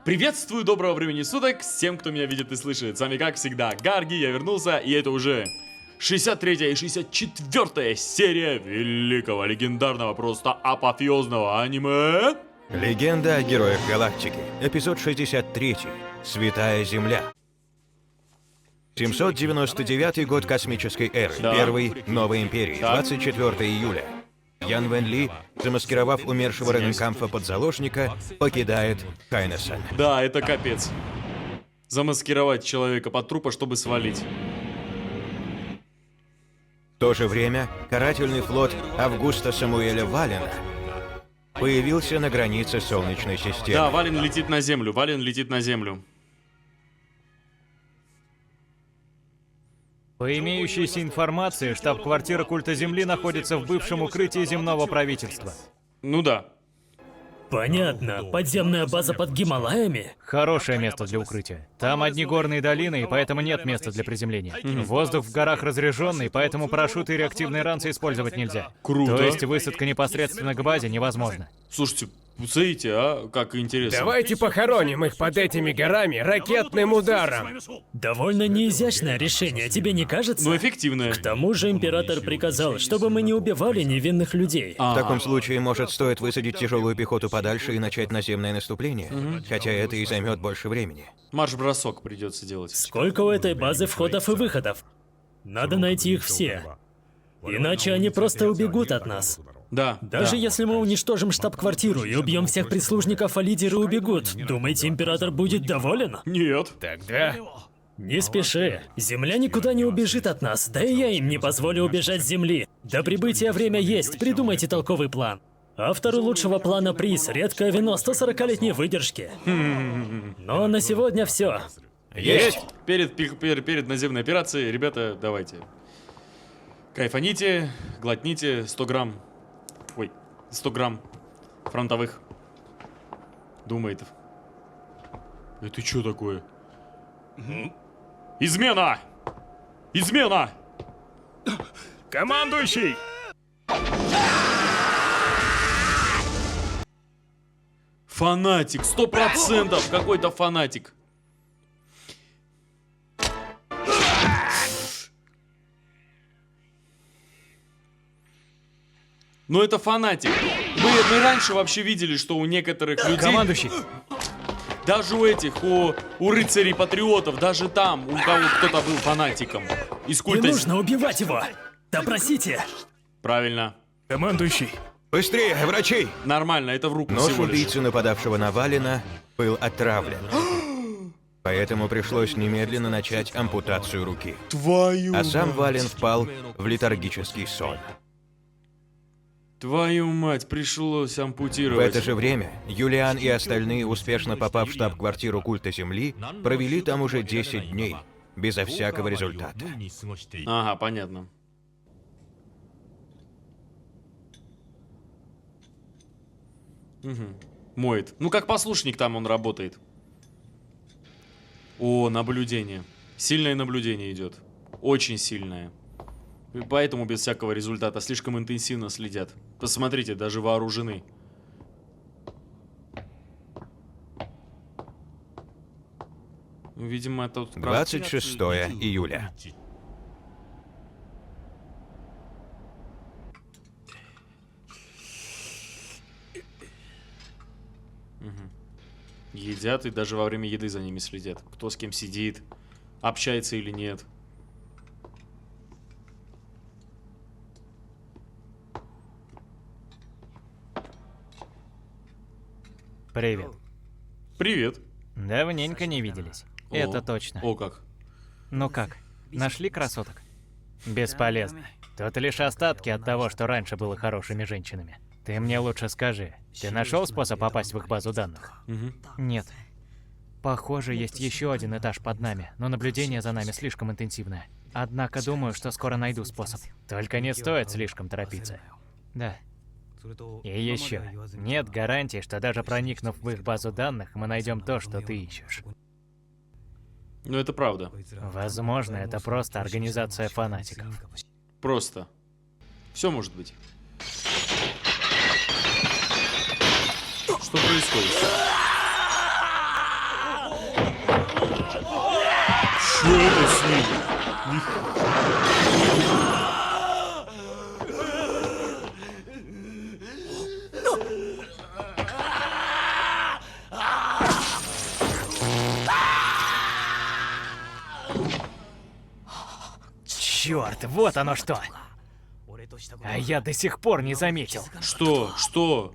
Приветствую, доброго времени суток всем, кто меня видит и слышит. С вами, как всегда, Гарги, я вернулся, и это уже 63-я и 64-я серия великого, легендарного, просто апофеозного аниме. Легенда о героях галактики. Эпизод 63. Святая Земля. 799 год космической эры. Да. Первый Новой Империи. Да. 24 июля. Ян Вен Ли, замаскировав умершего Ренкамфа под заложника, покидает Хайнесон. Да, это капец. Замаскировать человека под трупа, чтобы свалить. В то же время карательный флот Августа Самуэля Валена появился на границе Солнечной системы. Да, Вален летит на землю, Вален летит на землю. По имеющейся информации, штаб-квартира культа Земли находится в бывшем укрытии земного правительства. Ну да. Понятно. Подземная база под Гималаями? Хорошее место для укрытия. Там одни горные долины, и поэтому нет места для приземления. Воздух в горах разряженный, поэтому парашюты и реактивные ранцы использовать нельзя. Круто. То есть высадка непосредственно к базе невозможна. Слушайте, смотрите, а, как интересно. Давайте похороним их под этими горами ракетным ударом. Довольно неизящное решение, тебе не кажется? Ну, эффективное. К тому же император приказал, чтобы мы не убивали невинных людей. В таком случае, может, стоит высадить тяжелую пехоту подальше и начать наземное наступление? Хотя это и займет больше времени. Марш-бросок придется делать. Сколько у этой базы входов и выходов? Надо найти их все. Иначе они просто убегут от нас. Да. Даже да. если мы уничтожим штаб-квартиру и убьем всех прислужников, а лидеры убегут, думаете, император будет доволен? Нет. Тогда Не спеши. Земля никуда не убежит от нас, да и я им не позволю убежать с Земли. До прибытия время есть, придумайте толковый план. Автору лучшего плана приз, редкое вино 140-летней выдержки. Но на сегодня все. Есть! Перед наземной операцией, ребята, давайте. Кайфаните, глотните 100 грамм. Ой, 100 грамм фронтовых. Думает. Это что такое? Измена! Измена! командующий! Фанатик, 100% какой-то фанатик. Но это фанатик. Мы раньше вообще видели, что у некоторых людей... Командующий! Даже у этих, у рыцарей-патриотов, даже там, у кого кто-то был фанатиком. Из Не культа... нужно убивать его. Допросите. Правильно. Командующий! Быстрее, врачей! Нормально, это в руку Нож всего лишь. убийцы, нападавшего на Валена, был отравлен. Поэтому пришлось немедленно начать ампутацию руки. Твою А сам мать. Вален впал в летаргический сон. Твою мать, пришлось В ампутировать. это же время Юлиан и остальные, успешно попав в штаб-квартиру культа Земли, провели там уже 10 дней, безо всякого результата. Ага, понятно. Угу. Моет. Ну, как послушник там он работает. О, наблюдение. Сильное наблюдение идет. Очень сильное. И поэтому без всякого результата. Слишком интенсивно следят. Посмотрите, даже вооружены. Ну, видимо, это... вот 26 июля. Едят и даже во время еды за ними следят. Кто с кем сидит, общается или нет. Привет. Привет. Давненько не виделись. О, Это точно. О как. Ну как, нашли красоток? Бесполезно. Тут лишь остатки от того, что раньше было хорошими женщинами. Ты мне лучше скажи, ты нашел способ попасть в их базу данных? Нет. Похоже, есть еще один этаж под нами, но наблюдение за нами слишком интенсивное. Однако думаю, что скоро найду способ. Только не стоит слишком торопиться. Да. И еще, нет гарантии, что даже проникнув в их базу данных, мы найдем то, что ты ищешь. Ну, это правда. Возможно, это просто организация фанатиков. Просто. Все может быть. Что происходит? Что это с ним? Черт, вот оно что! А я до сих пор не заметил. Что? Что?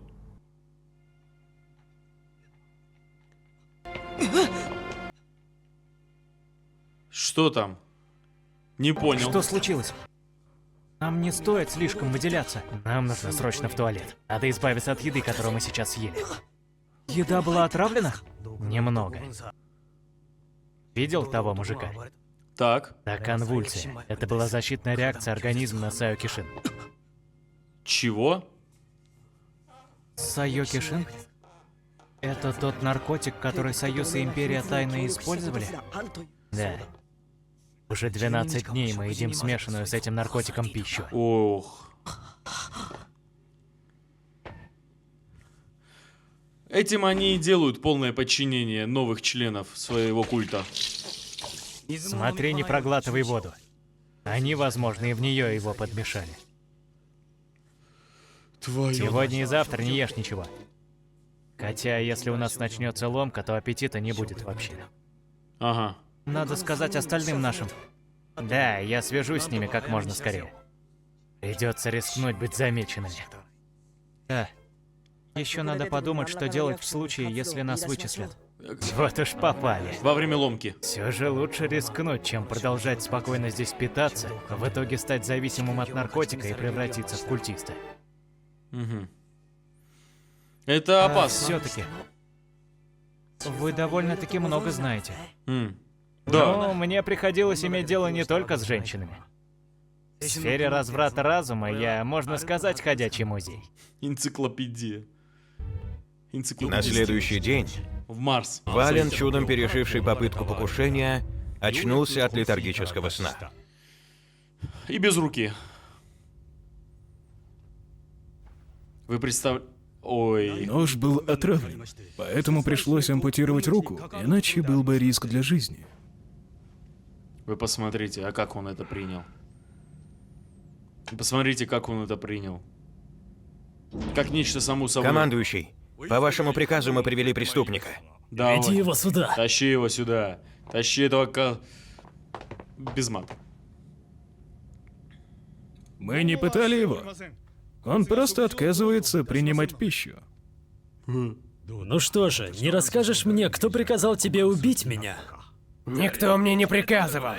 Что там? Не понял. Что случилось? Нам не стоит слишком выделяться. Нам нужно срочно в туалет. Надо избавиться от еды, которую мы сейчас съели. Еда была отравлена? Немного. Видел того мужика? Так. Да, конвульсия. Это была защитная реакция организма на Сайокишин. Чего? Сайокишин? Это тот наркотик, который Союз и Империя тайно использовали? Да. Уже 12 дней мы едим смешанную с этим наркотиком пищу. Ох. Этим они и делают полное подчинение новых членов своего культа. Смотри, не проглатывай воду. Они, возможно, и в нее его подмешали. Сегодня и завтра не ешь ничего. Хотя, если у нас начнется ломка, то аппетита не будет вообще. Ага. Надо сказать остальным нашим. Да, я свяжусь с ними как можно скорее. Придется рискнуть быть замеченными. Да. Еще надо подумать, что делать в случае, если нас вычислят. Вот уж попали. Во время ломки. Все же лучше рискнуть, чем продолжать спокойно здесь питаться, а в итоге стать зависимым от наркотика и превратиться в культиста. Угу. Это опасно. Все-таки. Вы довольно-таки много знаете. Да. Но мне приходилось иметь дело не только с женщинами. В сфере разврата разума я, можно сказать, ходячий музей. Энциклопедия. На следующий день В Марс. Вален, чудом переживший попытку покушения, очнулся от летаргического сна. И без руки. Вы представляете... Ой. Нож был отравлен, поэтому пришлось ампутировать руку, иначе был бы риск для жизни. Вы посмотрите, а как он это принял. Посмотрите, как он это принял. Как нечто само собой. Командующий, по вашему приказу мы привели преступника. Давай. Веди его сюда. Тащи его сюда. Тащи этого без мата. Мы не пытали его. Он просто отказывается принимать пищу. Ну что же, не расскажешь мне, кто приказал тебе убить меня? Никто мне не приказывал.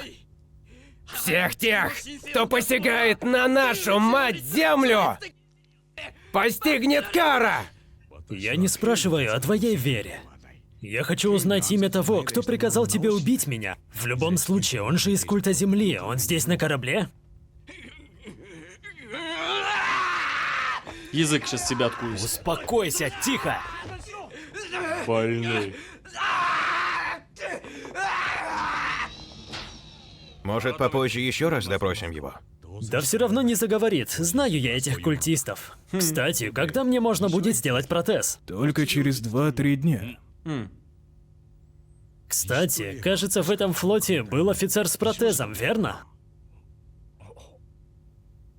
Всех тех, кто посягает на нашу мать-землю, постигнет кара! Я не спрашиваю о твоей вере. Я хочу узнать имя того, кто приказал тебе убить меня. В любом случае, он же из культа Земли. Он здесь на корабле? Язык сейчас тебя откусит. Успокойся, тихо! Больной. Может, попозже еще раз допросим его? Да все равно не заговорит. Знаю я этих культистов. Кстати, когда мне можно будет сделать протез? Только через 2-3 дня. Кстати, кажется, в этом флоте был офицер с протезом, верно?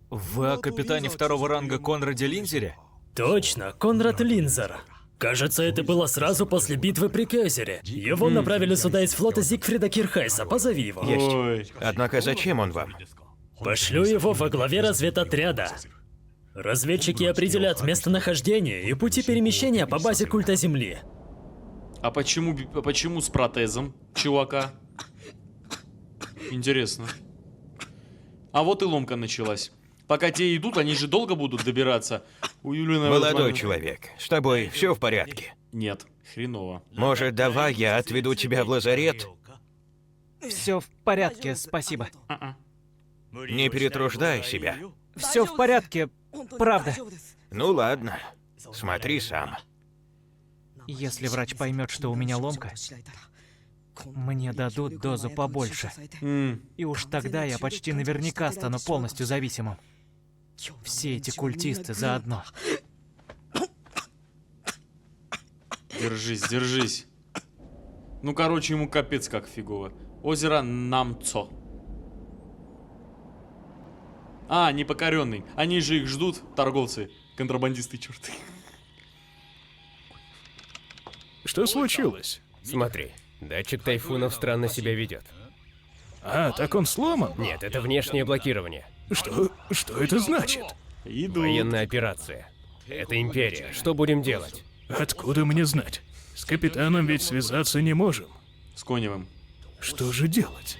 Вы о капитане второго ранга Конраде Линзере? Точно, Конрад Линзер. Кажется, это было сразу после битвы при Кёзере. Его направили сюда из флота Зигфрида Кирхайса. Позови его. Ой. Однако зачем он вам? Пошлю его во главе разведотряда. Разведчики определят местонахождение и пути перемещения по базе культа Земли. А почему с протезом, чувака? Интересно. А вот и ломка началась. Пока те идут, они же долго будут добираться. У Юлины... Молодой человек, с тобой все в порядке? Нет, хреново. Может, давай я отведу тебя в лазарет? Все в порядке, спасибо. Не перетруждай себя. Все в порядке, правда. Ну ладно, смотри сам. Если врач поймет, что у меня ломка, мне дадут дозу побольше. И уж тогда я почти наверняка стану полностью зависимым. Все эти культисты заодно. Держись, держись. Ну, короче, ему капец как фигово. Озеро Намцо. А, непокоренный. Они же их ждут, торговцы. Контрабандисты, черты. Что случилось? Смотри, датчик тайфунов странно себя ведет. А, так он сломан? Нет, это внешнее блокирование. Что это значит? Идут. Военная операция. Это империя. Что будем делать? Откуда мне знать? С капитаном ведь связаться не можем. С Коневым. Что же делать?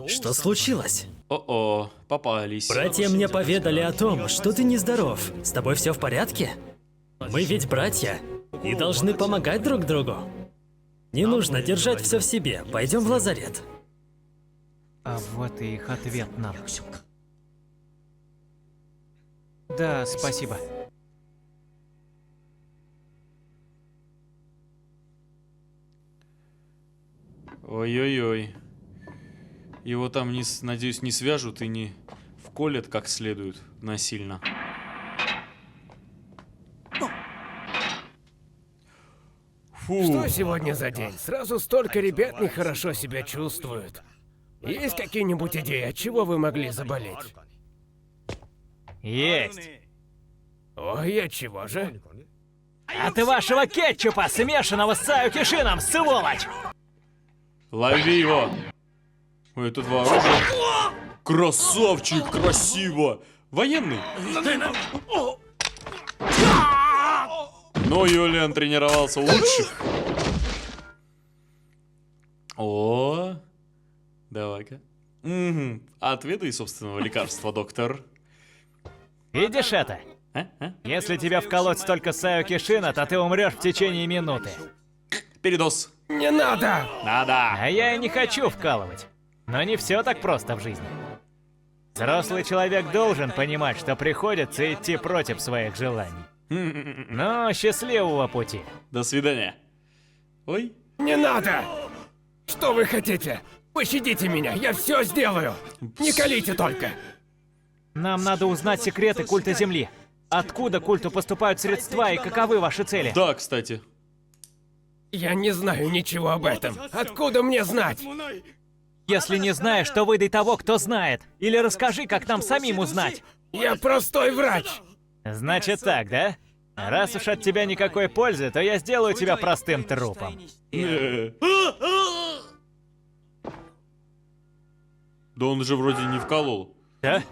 Что случилось? О-о, попались. Братья мне поведали о том, что ты нездоров. С тобой все в порядке? Мы ведь братья и должны помогать друг другу. Не нужно держать все в себе. Пойдем в лазарет. А вот и их ответ нам. Да, спасибо. Ой-ой-ой. Его там, надеюсь, не свяжут и не вколят как следует насильно. Фу. Что сегодня за день? Сразу столько ребят нехорошо себя чувствуют. Есть какие-нибудь идеи, от чего вы могли заболеть? Есть. Ой, от чего же? От вашего кетчупа, смешанного с саукишином, сволочь! Лови его. Ой, тут вооружен. Красавчик, красиво. Военный. Но Юлиан тренировался у лучших. О, давай-ка. Угу. Отведай собственного лекарства, доктор. Видишь это? А? Если тебя вколоть столько саукишина, то ты умрешь в течение минуты. Передоз. Не надо! Надо. А я и не хочу вкалывать. Но не все так просто в жизни. Взрослый человек должен понимать, что приходится идти против своих желаний. Но счастливого пути. До свидания. Ой. Не надо! Что вы хотите? Пощадите меня, я все сделаю! Не колите только! Нам надо узнать секреты культа Земли. Откуда культу поступают средства и каковы ваши цели? Да, кстати. Я не знаю ничего об этом. Откуда мне знать? Если не знаешь, то выдай того, кто знает. Или расскажи, как нам самим узнать. Я простой врач! Значит так, да? Раз уж от тебя никакой пользы, то я сделаю тебя простым трупом. Да он же вроде не вколол. Да?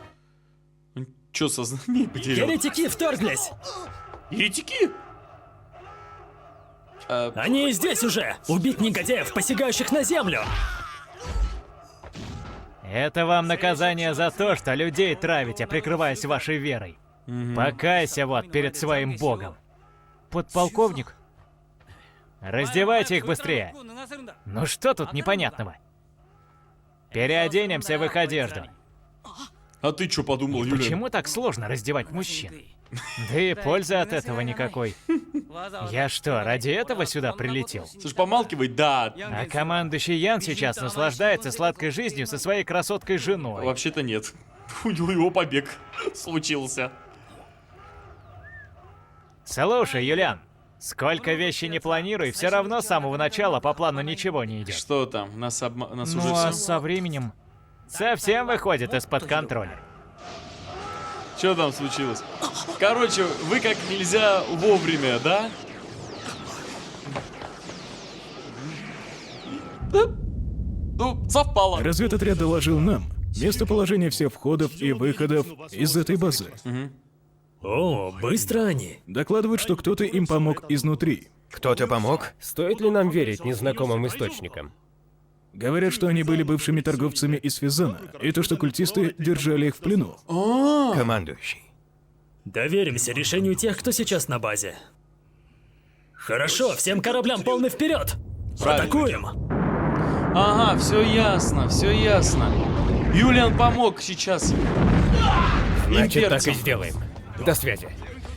Он чё, сознание потерял? Еретики вторглись! Еретики? Они и здесь уже! Убить негодяев, посягающих на землю! Это вам наказание за то, что людей травите, прикрываясь вашей верой. Покайся вот перед своим богом. Подполковник? Раздевайте их быстрее. Ну что тут непонятного? Переоденемся в их одежду. А ты чё подумал, Юля? Почему так сложно раздевать мужчин? Да и пользы от этого никакой. Я что, ради этого сюда прилетел? Слушай, помалкивай, да. А командующий Ян сейчас наслаждается сладкой жизнью со своей красоткой женой. Вообще-то нет. У него побег случился. Слушай, Юлиан, сколько вещей не планируй, все равно с самого начала по плану ничего не идет. Что там? Нас уже Ну а всё? со временем совсем выходит из-под контроля. Что там случилось? Короче, вы как нельзя вовремя, да? Ну, совпало. Разведотряд доложил нам местоположение всех входов и выходов из этой базы. О, быстро они. Докладывают, что кто-то им помог изнутри. Кто-то помог? Стоит ли нам верить незнакомым источникам? Говорят, что они были бывшими торговцами из Физана, и то, что культисты держали их в плену. Командующий. Доверимся решению тех, кто сейчас на базе. Хорошо, всем кораблям полный вперед! Атакуем! Ага, все ясно, все ясно. Юлиан помог сейчас. Значит, так и Имперцам. сделаем. До связи.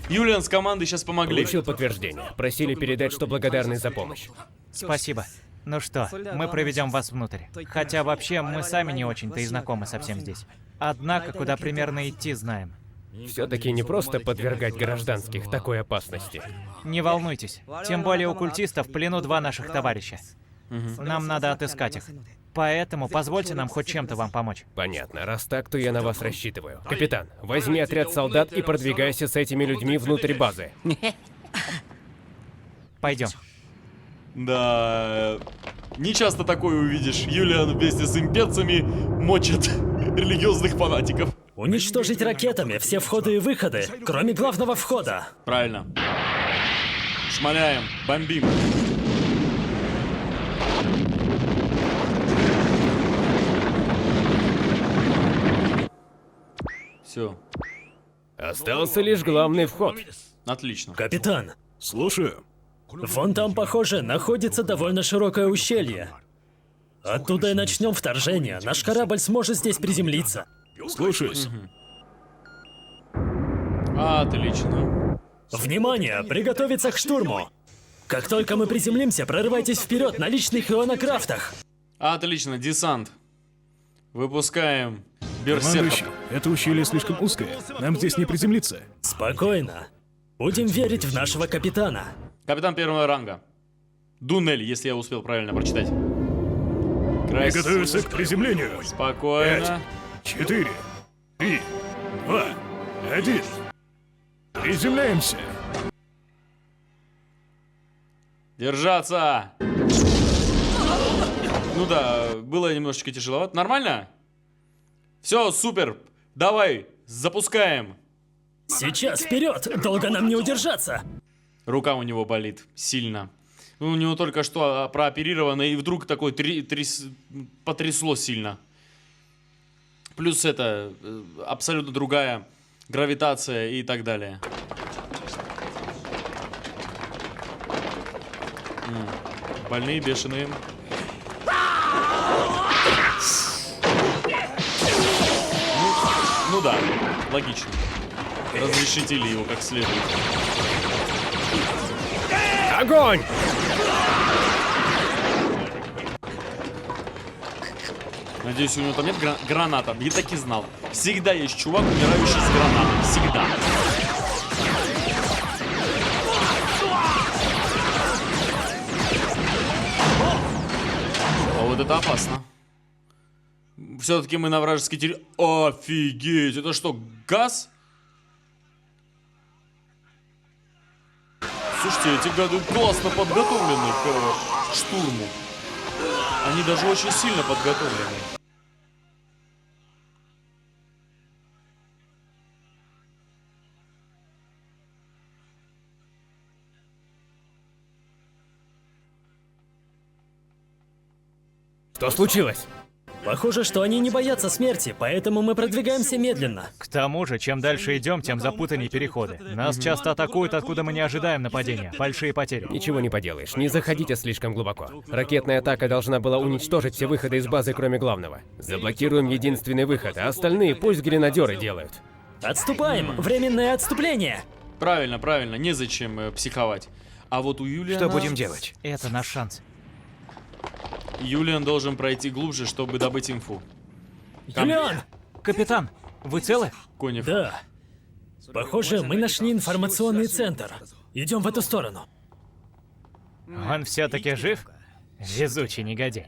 Юлиан с командой сейчас помогли. Получил подтверждение. Просили передать, что благодарны за помощь. Спасибо. Ну что, мы проведем вас внутрь. Хотя вообще мы сами не очень-то и знакомы со всем здесь. Однако, куда примерно идти, знаем. Все-таки не просто подвергать гражданских такой опасности. Не волнуйтесь. Тем более у культистов в плену два наших товарища. Нам надо отыскать их. Поэтому позвольте нам хоть чем-то вам помочь. Понятно, раз так, то я на вас рассчитываю. Капитан, возьми отряд солдат и продвигайся с этими людьми внутрь базы. Пойдем. Да, не часто такое увидишь. Юлиан вместе с имперцами мочит религиозных фанатиков. Уничтожить ракетами все входы и выходы, кроме главного входа. Правильно. Шмаляем, бомбим. Все, Остался лишь главный вход. отлично. Капитан, Слушаю. вон там, похоже, находится довольно широкое ущелье. Оттуда и начнем вторжение. Наш корабль сможет здесь приземлиться. Слушаюсь. Отлично. Внимание! Приготовиться к штурму! Как только мы приземлимся, прорывайтесь вперед на личных ионокрафтах! Отлично, десант. Выпускаем берсерков. Командующий, это ущелье слишком узкое. Нам здесь не приземлиться. Спокойно. Будем верить в нашего капитана. Капитан первого ранга. Дунель, если я успел правильно прочитать. Приготовиться к приземлению. Спокойно. 4, 3, 2, 1. Приземляемся. Держаться! Ну да, было немножечко тяжеловато. Нормально? Все, супер. Давай, запускаем. Сейчас вперед! Долго нам не удержаться! Рука у него болит сильно. У него только что прооперировано, и вдруг такой потрясло сильно. Плюс это абсолютно другая гравитация и так далее. Больные, бешеные. Ну да, логично. Разрешите ли его как следует. Огонь! Надеюсь, у него там нет граната. Я так и знал. Всегда есть чувак, умирающий с гранатой. Всегда. А вот это опасно. Все-таки мы на вражеской территории. Офигеть! Это что, газ? Слушайте, эти гады классно подготовлены к штурму. Они даже очень сильно подготовлены. Что случилось? Похоже, что они не боятся смерти, поэтому мы продвигаемся медленно. К тому же, чем дальше идем, тем запутаннее переходы. Нас часто атакуют, откуда мы не ожидаем нападения. Большие потери. Ничего не поделаешь, не заходите слишком глубоко. Ракетная атака должна была уничтожить все выходы из базы, кроме главного. Заблокируем единственный выход, а остальные пусть гренадеры делают. Отступаем! Временное отступление! Правильно, правильно. Незачем психовать. А вот у Юлиана... Что будем делать? Это наш шанс. Юлиан должен пройти глубже, чтобы добыть инфу. Юлиан! Капитан, вы целы? Конев. Да. Похоже, мы нашли информационный центр. Идем в эту сторону. Он все-таки жив? Везучий негодяй.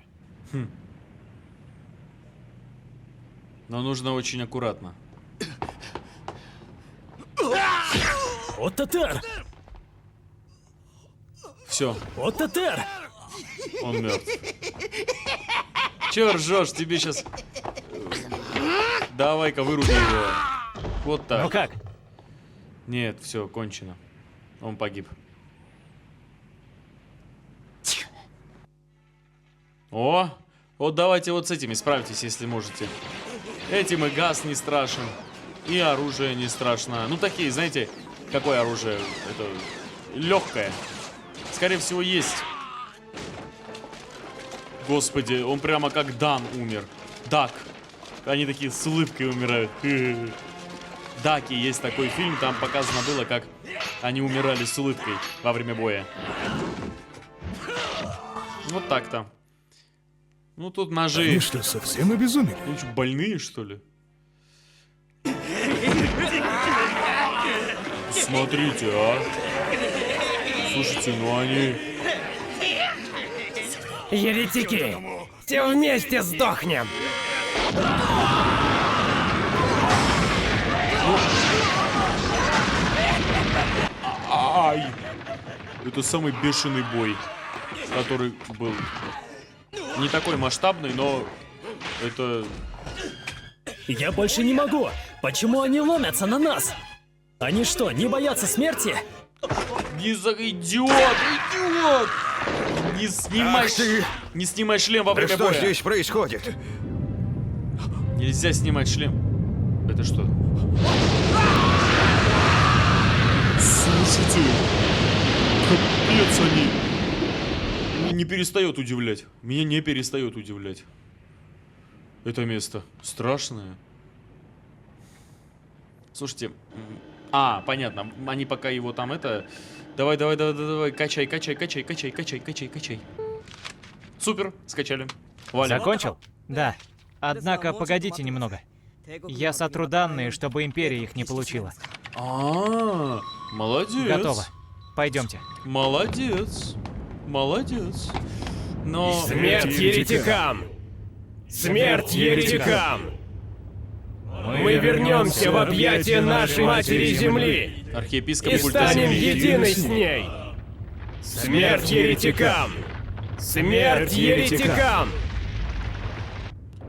Но нужно очень аккуратно. Оттатер! Все, Оттатер! он мертв. Че ржешь? Тебе сейчас... Давай-ка выруби его. Вот так. Ну как? Нет, все, кончено. Он погиб. О! Вот давайте вот с этими справьтесь, если можете. Этим и газ не страшен, и оружие не страшно. Ну, такие, знаете, какое оружие? Это легкое. Скорее всего, есть. Господи, он прямо как Дан умер. Дак. Они такие с улыбкой умирают. Даки, есть такой фильм, там показано было, как они умирали с улыбкой во время боя. Вот так-то. Ну, тут ножи. Они что, совсем обезумели? Ну, что, больные, что ли? Смотрите, а. Слушайте, ну они... Еретики! Все вместе сдохнем! Ай! Это самый бешеный бой, который был. Не такой масштабный, но это... Я больше не могу. Почему они ломятся на нас? Они что, не боятся смерти? Идиот! Идиот! Не снимай... Не снимай шлем во Да время что боя. здесь происходит? Нельзя снимать шлем. Это что? Слушайте, капец они. Не перестает удивлять. Меня не перестает удивлять. Это место страшное. Слушайте, понятно. Они пока его там это... Давай, качай. Супер, скачали. Валя. Закончил? Да. Однако, погодите немного. Я сотру данные, чтобы Империя их не получила. Молодец. Готово. Пойдемте. Молодец. Но... Смерть еретикам! Смерть еретикам! Мы вернемся в объятия нашей Матери Земли Архиепископ и культа станем Земли. единой с ней! Смерть еретикам! Смерть еретикам!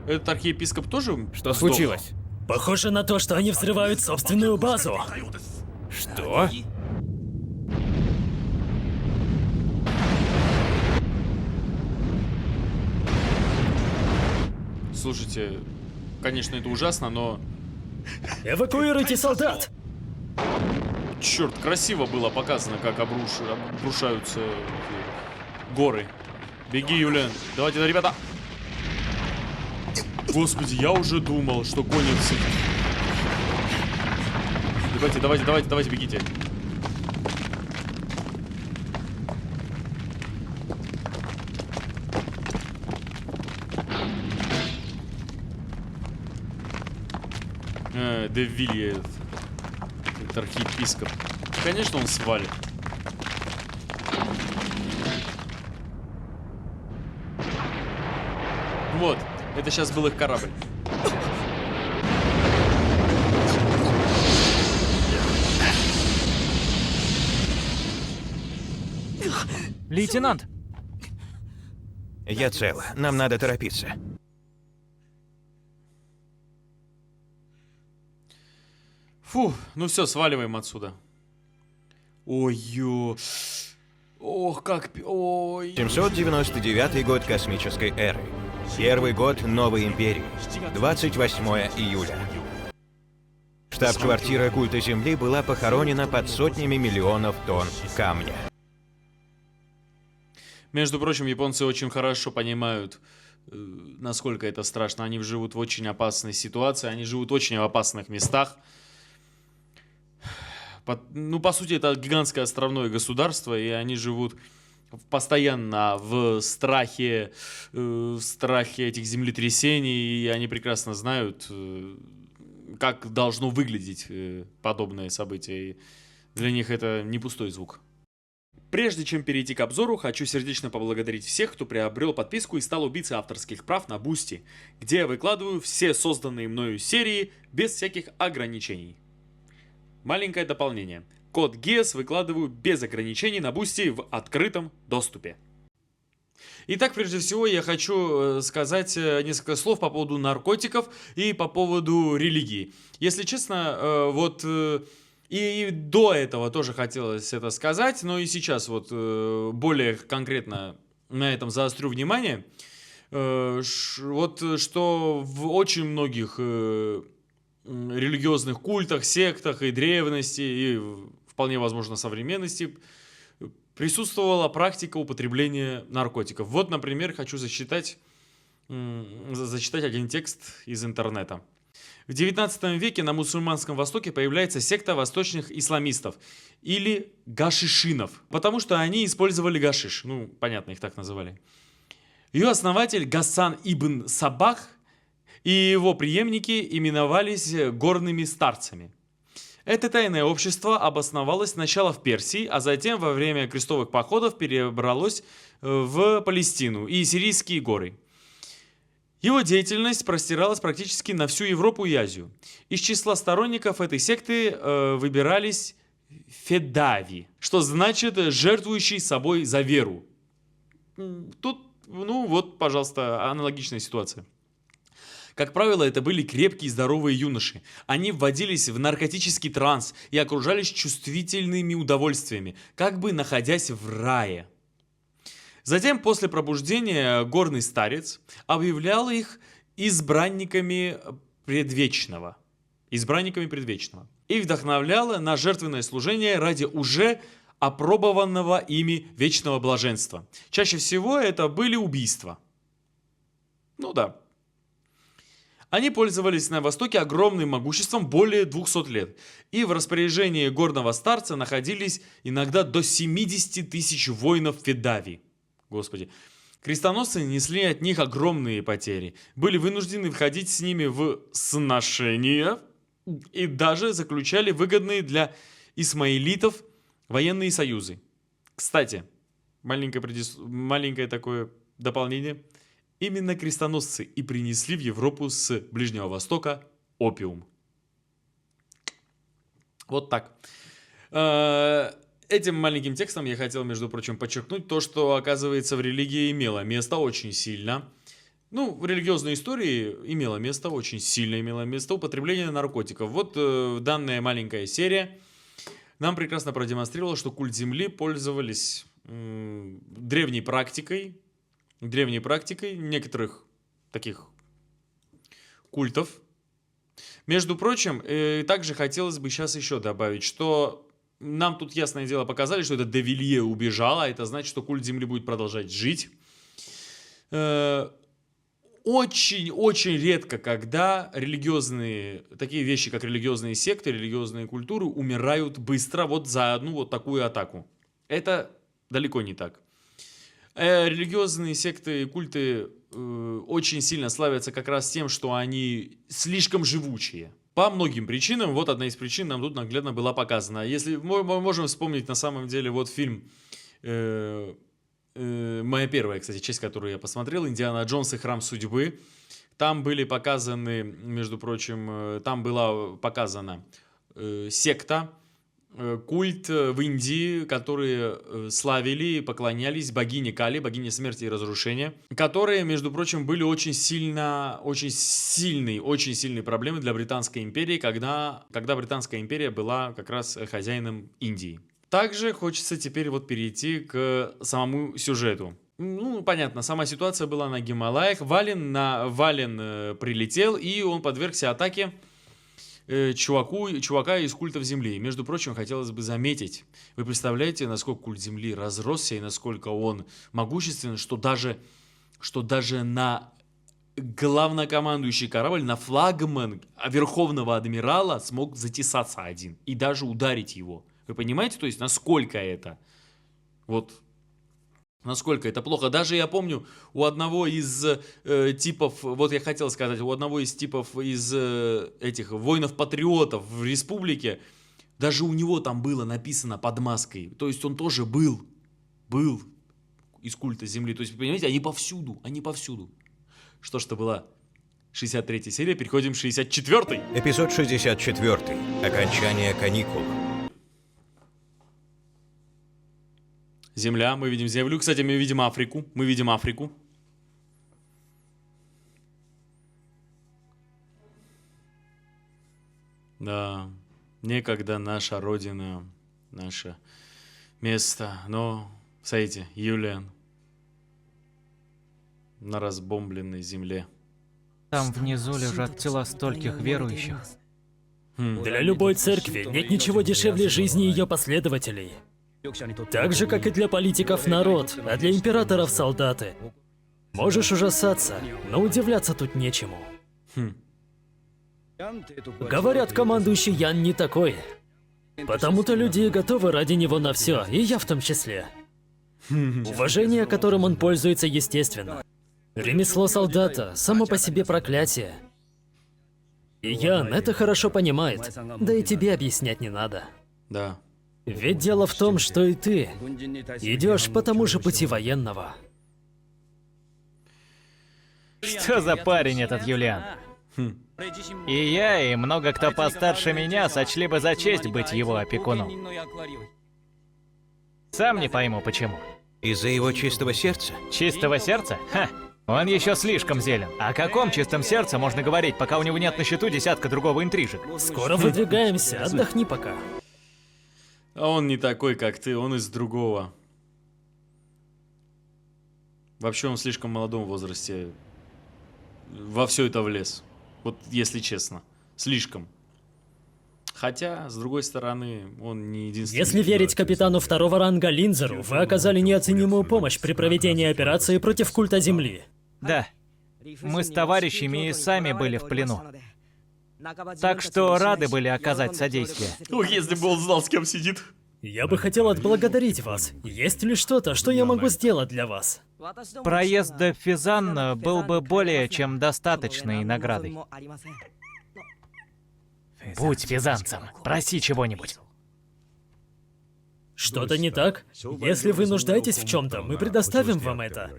Этот архиепископ тоже Что сдох? случилось? Похоже на то, что они взрывают собственную базу. Что? Слушайте, конечно, это ужасно, но... Эвакуируйте солдат. Черт, красиво было показано, как обрушаются эти горы. Беги, Юлиан. Давайте, ребята. Господи, я уже думал, что конец. Давайте, бегите. Де Вилье, этот архиепископ. Конечно, он свалит. Вот, это сейчас был их корабль. Лейтенант! Я цел. Нам надо торопиться. Фу, ну все, сваливаем отсюда. Ой-ё. Ох, как... Ой. 799 год космической эры. Первый год новой империи. 28 июля. Штаб-квартира культа Земли была похоронена под сотнями миллионов тонн камня. Между прочим, японцы очень хорошо понимают, насколько это страшно. Они живут в очень опасной ситуации, они живут в очень опасных местах. Ну, по сути, это гигантское островное государство, и они живут постоянно в страхе этих землетрясений, и они прекрасно знают, как должно выглядеть подобное событие. И для них это не пустой звук. Прежде чем перейти к обзору, хочу сердечно поблагодарить всех, кто приобрел подписку и стал убийцей авторских прав на Boosty, где я выкладываю все созданные мною серии без всяких ограничений. Маленькое дополнение. Код GES выкладываю без ограничений на Boosty в открытом доступе. Итак, прежде всего, я хочу сказать несколько слов по поводу наркотиков и по поводу религии. Если честно, и до этого тоже хотелось это сказать, но и сейчас более конкретно на этом заострю внимание. Что в очень многих религиозных культах, сектах и древности, и вполне возможно современности, присутствовала практика употребления наркотиков. Вот, например, хочу зачитать один текст из интернета. В 19 веке на мусульманском Востоке появляется секта восточных исламистов, или гашишинов, потому что они использовали гашиш, ну, понятно, их так называли. Ее основатель Гасан ибн Сабах и его преемники именовались горными старцами. Это тайное общество обосновалось сначала в Персии, а затем во время крестовых походов перебралось в Палестину и Сирийские горы. Его деятельность простиралась практически на всю Европу и Азию. Из числа сторонников этой секты выбирались федави, что значит «жертвующий собой за веру». Тут, ну вот, пожалуйста, аналогичная ситуация. Как правило, это были крепкие и здоровые юноши. Они вводились в наркотический транс и окружались чувствительными удовольствиями, как бы находясь в рае. Затем, после пробуждения, горный старец объявлял их избранниками предвечного. И вдохновлял на жертвенное служение ради уже опробованного ими вечного блаженства. Чаще всего это были убийства. Ну да. Они пользовались на Востоке огромным могуществом более 200 лет. И в распоряжении горного старца находились иногда до 70 тысяч воинов федави. Господи. Крестоносцы несли от них огромные потери, были вынуждены входить с ними в сношения и даже заключали выгодные для исмаилитов военные союзы. Кстати, маленькое такое дополнение. Именно крестоносцы и принесли в Европу с Ближнего Востока опиум. Вот так. Этим маленьким текстом я хотел, между прочим, подчеркнуть то, что, оказывается, в религии имело место очень сильно. Ну, в религиозной истории имело место, очень сильно имело место употребление наркотиков. Вот данная маленькая серия нам прекрасно продемонстрировала, что культ Земли пользовались древней практикой некоторых таких культов. Между прочим, также хотелось бы сейчас еще добавить, что нам тут, ясное дело, показали, что это Девилье убежал, а это значит, что культ Земли будет продолжать жить. Очень-очень редко, когда такие вещи, как религиозные секты, религиозные культуры, умирают быстро вот за одну вот такую атаку. Это далеко не так. Религиозные секты и культы очень сильно славятся как раз тем, что они слишком живучие. По многим причинам, вот одна из причин нам тут наглядно была показана. Если мы можем вспомнить на самом деле вот фильм, моя первая, кстати, часть, которую я посмотрел, «Индиана Джонс и храм судьбы». Там были показаны, между прочим, там была показана секта, культ в Индии, которые славили и поклонялись богине Кали, богине смерти и разрушения, которые, между прочим, были очень сильной проблемой для Британской империи, когда Британская империя была как раз хозяином Индии. Также хочется теперь вот перейти к самому сюжету. Ну, понятно, сама ситуация была на Гималаях. Вален прилетел, и он подвергся атаке чувака из культов Земли. Между прочим, хотелось бы заметить, вы представляете, насколько культ Земли разросся и насколько он могущественен, что даже на главнокомандующий корабль, на флагман верховного адмирала смог затесаться один и даже ударить его. Вы понимаете, то есть насколько это насколько это плохо. Даже я помню, у одного из типов, вот я хотел сказать, у одного из типов из этих воинов-патриотов в республике, даже у него там было написано под маской. То есть он тоже был из культа Земли. То есть, понимаете, они повсюду. Что ж, это была 63-я серия, переходим к 64-й. Эпизод 64. Окончание каникул. Земля, мы видим Землю. Кстати, мы видим Африку. Да, некогда наша родина, наше место. Но, смотрите, Юлиан на разбомбленной земле. Там внизу лежат тела стольких верующих. Для любой церкви нет ничего дешевле жизни ее последователей. Так же, как и для политиков народ, а для императоров солдаты. Можешь ужасаться, но удивляться тут нечему. Говорят, командующий Ян не такой. Потому-то люди готовы ради него на все, и я в том числе. Уважение, которым он пользуется, естественно. Ремесло солдата само по себе проклятие. И Ян это хорошо понимает. Да и тебе объяснять не надо. Да. Ведь дело в том, что и ты идешь по тому же пути военного. Что за парень этот Юлиан? И я, и много кто постарше меня сочли бы за честь быть его опекуном. Сам не пойму, почему. Из-за его чистого сердца? Чистого сердца? Ха! Он еще слишком зелен. О каком чистом сердце можно говорить, пока у него нет на счету десятка другого интрижек? Скоро выдвигаемся, отдохни пока. А он не такой, как ты, он из другого. Вообще он в слишком молодом возрасте во все это влез. Вот если честно. Слишком. Хотя, с другой стороны, он не единственный. Если верить капитану второго ранга Линзеру, вы оказали неоценимую помощь при проведении операции против культа Земли. Да. Мы с товарищами и сами были в плену. Так что рады были оказать содействие. Ох, если бы он знал, с кем сидит. Я бы хотел отблагодарить вас. Есть ли что-то, что я могу сделать для вас? Проезд до Физан был бы более чем достаточной наградой. Будь физанцем, проси чего-нибудь. Что-то не так? Если вы нуждаетесь в чем-то, мы предоставим вам это.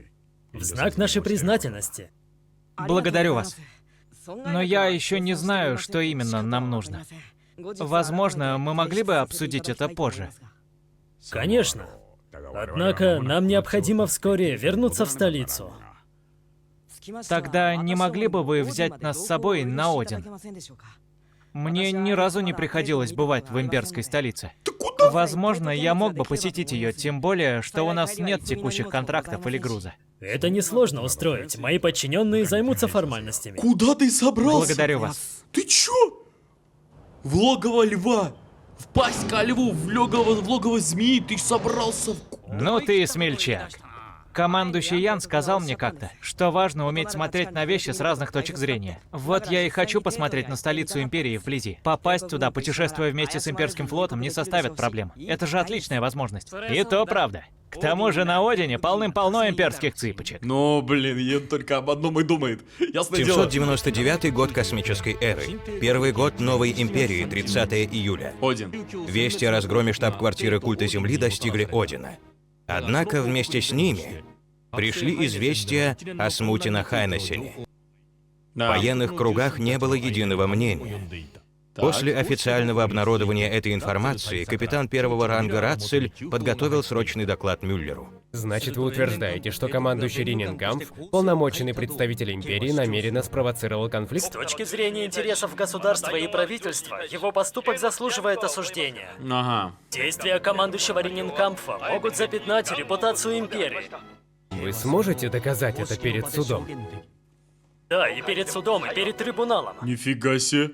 В знак нашей признательности. Благодарю вас. Но я еще не знаю, что именно нам нужно. Возможно, мы могли бы обсудить это позже. Конечно. Однако нам необходимо вскоре вернуться в столицу. Тогда не могли бы вы взять нас с собой на Один? Мне ни разу не приходилось бывать в имперской столице. Возможно, я мог бы посетить ее, тем более, что у нас нет текущих контрактов или груза. Это несложно устроить. Мои подчиненные займутся формальностями. Куда ты собрался? Благодарю вас. Ты чё? В логово льва? В пасть ко льву, в логово змеи ты собрался? Ну ты и смельчак. Командующий Ян сказал мне как-то, что важно уметь смотреть на вещи с разных точек зрения. Вот я и хочу посмотреть на столицу Империи вблизи. Попасть туда, путешествуя вместе с Имперским флотом, не составит проблем. Это же отличная возможность. И то правда. К тому же на Одине полным-полно имперских цыпочек. Ну, блин, Ян только об одном и думает. Ясное дело. 799 год космической эры. Первый год новой империи, 30 июля. Один. Вести о разгроме штаб-квартиры культа Земли достигли Одина. Однако вместе с ними пришли известия о смуте на Хайнессене. В Да. военных кругах не было единого мнения. После официального обнародования этой информации капитан первого ранга Рацель подготовил срочный доклад Мюллеру. Значит, вы утверждаете, что командующий Риненкампф, полномоченный представитель Империи, намеренно спровоцировал С конфликт? точки зрения интересов государства и правительства, его поступок заслуживает осуждения. Ага. Действия командующего Риненкампфа могут запятнать репутацию Империи. Вы сможете доказать это перед судом? Да, и перед судом, и перед трибуналом. Нифига себе.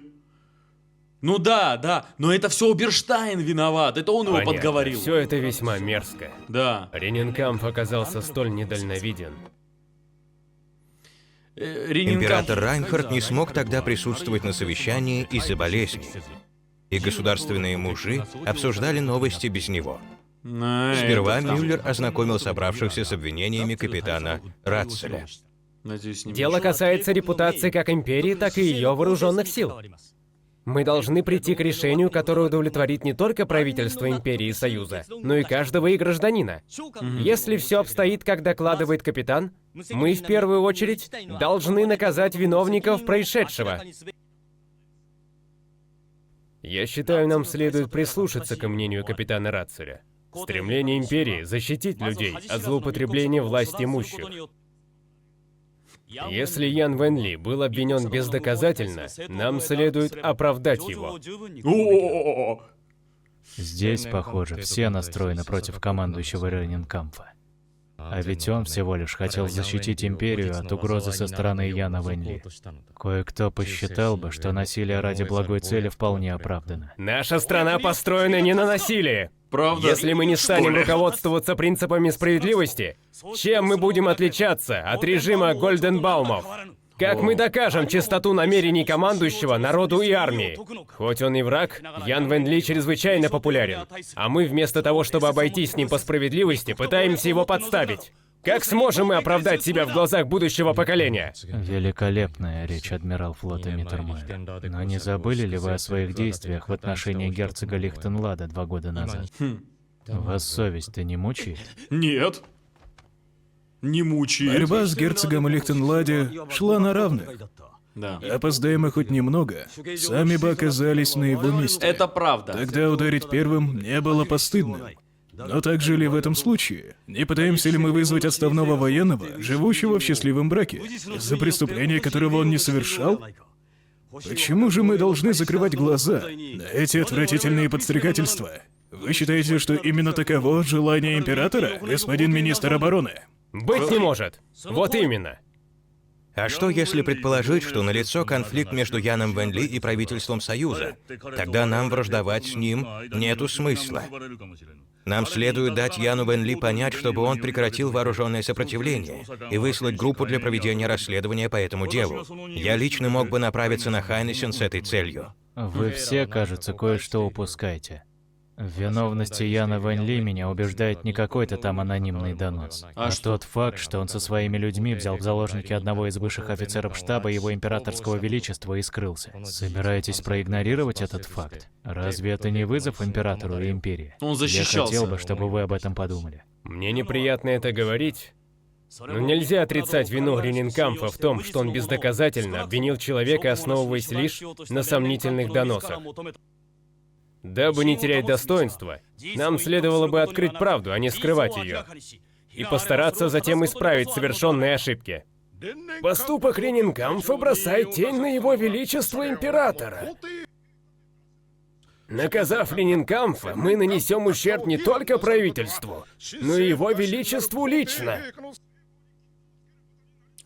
Ну да, но это все Оберштайн виноват, это он его Понятно. подговорил. Все это весьма мерзко. Да. Риненкампф оказался столь недальновиден. Император Райнхард не смог тогда присутствовать на совещании из-за болезни. И государственные мужи обсуждали новости без него. Сперва Мюллер ознакомил собравшихся с обвинениями капитана Рацеля. Надеюсь, не Дело касается репутации как Империи, так и ее вооруженных сил. Мы должны прийти к решению, которое удовлетворит не только правительство Империи и Союза, но и каждого и гражданина. Если все обстоит, как докладывает капитан, мы в первую очередь должны наказать виновников происшедшего. Я считаю, нам следует прислушаться к мнению капитана Рацеля. Стремление Империи защитить людей от злоупотребления власти имущих. Если Ян Вэнли был обвинен бездоказательно, нам следует оправдать его. О-о-о-о. Здесь, похоже, все настроены против командующего Рейненкампфа. А ведь он всего лишь хотел защитить Империю от угрозы со стороны Яна Вэнли. Кое-кто посчитал бы, что насилие ради благой цели вполне оправдано. Наша страна построена не на насилии. Правда? Если мы не станем руководствоваться принципами справедливости, чем мы будем отличаться от режима Гольденбаумов? Как мы докажем чистоту намерений командующего народу и армии? Хоть он и враг, Ян Вэнли чрезвычайно популярен. А мы вместо того, чтобы обойтись с ним по справедливости, пытаемся его подставить. Как сможем мы оправдать себя в глазах будущего поколения? Великолепная речь, адмирал флота Миттермайер. Но не забыли ли вы о своих действиях в отношении герцога Лихтенлада 2 года назад? Вас совесть-то не мучает? Нет. Не мучает. Борьба с герцогом Лихтенладе шла на равных. Да. Опоздаем мы хоть немного, сами бы оказались на его месте. Это правда. Тогда ударить первым не было постыдным. Но так же ли в этом случае? Не пытаемся ли мы вызвать отставного военного, живущего в счастливом браке, за преступление, которого он не совершал? Почему же мы должны закрывать глаза на эти отвратительные подстрекательства? Вы считаете, что именно таково желание императора, господин министр обороны? Быть не может. Вот именно. А что если предположить, что налицо конфликт между Яном Вен Ли и правительством Союза? Тогда нам враждовать с ним нету смысла. Нам следует дать Яну Вен Ли понять, чтобы он прекратил вооруженное сопротивление и выслать группу для проведения расследования по этому делу. Я лично мог бы направиться на Хайнесен с этой целью. Вы все, кажется, кое-что упускаете. В виновности Яна Вен Ли меня убеждает не какой-то там анонимный донос, а тот факт, что он со своими людьми взял в заложники одного из высших офицеров штаба его императорского величества и скрылся. Собираетесь проигнорировать этот факт? Разве это не вызов императору и империи? Он защищался. Я хотел бы, чтобы вы об этом подумали. Мне неприятно это говорить, но нельзя отрицать вину Ренинкамфа в том, что он бездоказательно обвинил человека, основываясь лишь на сомнительных доносах. Дабы не терять достоинства, нам следовало бы открыть правду, а не скрывать ее, и постараться затем исправить совершенные ошибки. Поступок Ренинкамфа бросает тень на его величество императора. Наказав Ренинкамфа, мы нанесем ущерб не только правительству, но и его величеству лично.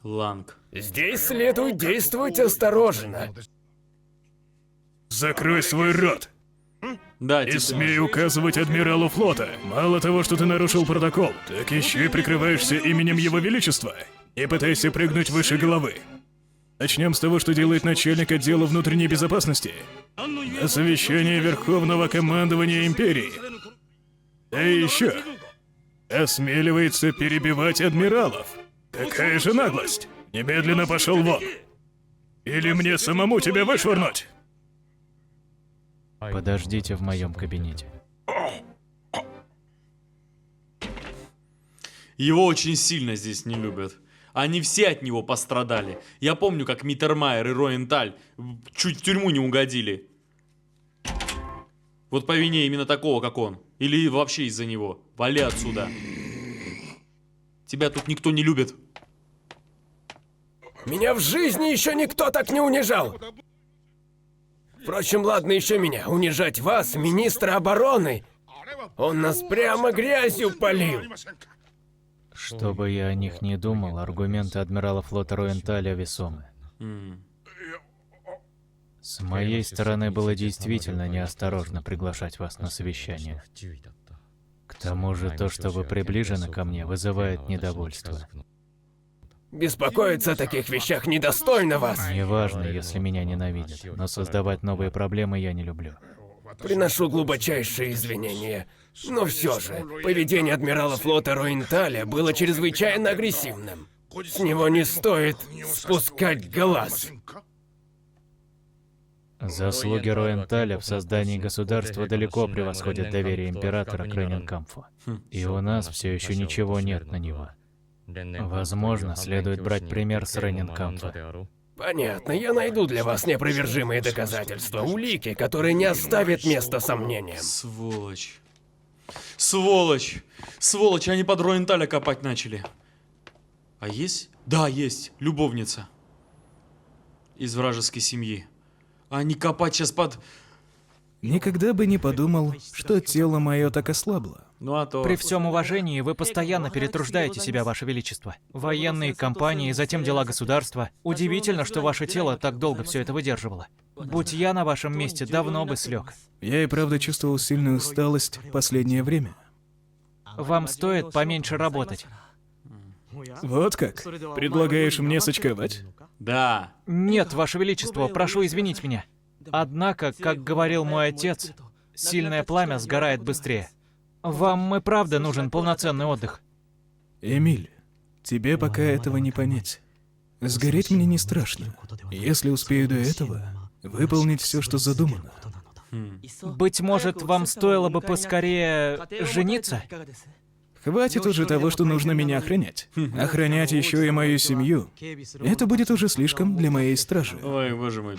Ланг. Здесь следует действовать осторожно. Закрой свой рот! Да, Не типа. смей указывать адмиралу флота. Мало того, что ты нарушил протокол, так еще и прикрываешься именем его величества. И пытайся прыгнуть выше головы. Начнем с того, что делает начальник отдела внутренней безопасности. На совещании Верховного командования Империи. Да и еще. Осмеливается перебивать адмиралов. Какая же наглость! Немедленно пошел вон. Или мне самому тебя вышвырнуть? Подождите в моем кабинете. Его очень сильно здесь не любят. Они все от него пострадали. Я помню, как Миттермайер и Роенталь чуть в тюрьму не угодили. Вот по вине именно такого, как он. Или вообще из-за него. Вали отсюда. Тебя тут никто не любит. Меня в жизни еще никто так не унижал. Впрочем, ладно еще меня. Унижать вас, министра обороны. Он нас прямо грязью полил. Что бы я о них ни думал, аргументы адмирала флота Роенталя весомы. С моей стороны было действительно неосторожно приглашать вас на совещание. К тому же то, что вы приближены ко мне, вызывает недовольство. Беспокоиться о таких вещах недостойно вас. Неважно, если меня ненавидят, но создавать новые проблемы я не люблю. Приношу глубочайшие извинения. Но все же, поведение адмирала флота Роенталя было чрезвычайно агрессивным. С него не стоит спускать глаз. Заслуги Роенталя в создании государства далеко превосходят доверие императора к Ренинкамфу. И у нас все еще ничего нет на него. Возможно, следует брать пример с Ренинкамфа. Понятно, я найду для вас неопровержимые доказательства, улики, которые не оставят места сомнениям. Сволочь. Сволочь. Сволочь, они под Роенталя копать начали. А есть? Да, есть. Любовница. Из вражеской семьи. А они копать сейчас под... Никогда бы не подумал, что тело мое так ослабло. Ну а то... При всем уважении, вы постоянно перетруждаете себя, Ваше Величество. Военные кампании, затем дела государства. Удивительно, что ваше тело так долго все это выдерживало. Будь я на вашем месте, давно бы слег. Я и правда чувствовал сильную усталость в последнее время. Вам стоит поменьше работать. Вот как? Предлагаешь мне сочковать? Да. Нет, Ваше Величество, прошу извинить меня. Однако, как говорил мой отец, сильное пламя сгорает быстрее. Вам и правда нужен полноценный отдых. Эмиль, тебе пока этого не понять. Сгореть мне не страшно, если успею до этого выполнить все, что задумано. Быть может, вам стоило бы поскорее жениться? Хватит уже того, что нужно меня охранять. Охранять еще и мою семью. Это будет уже слишком для моей стражи. Ой, боже мой.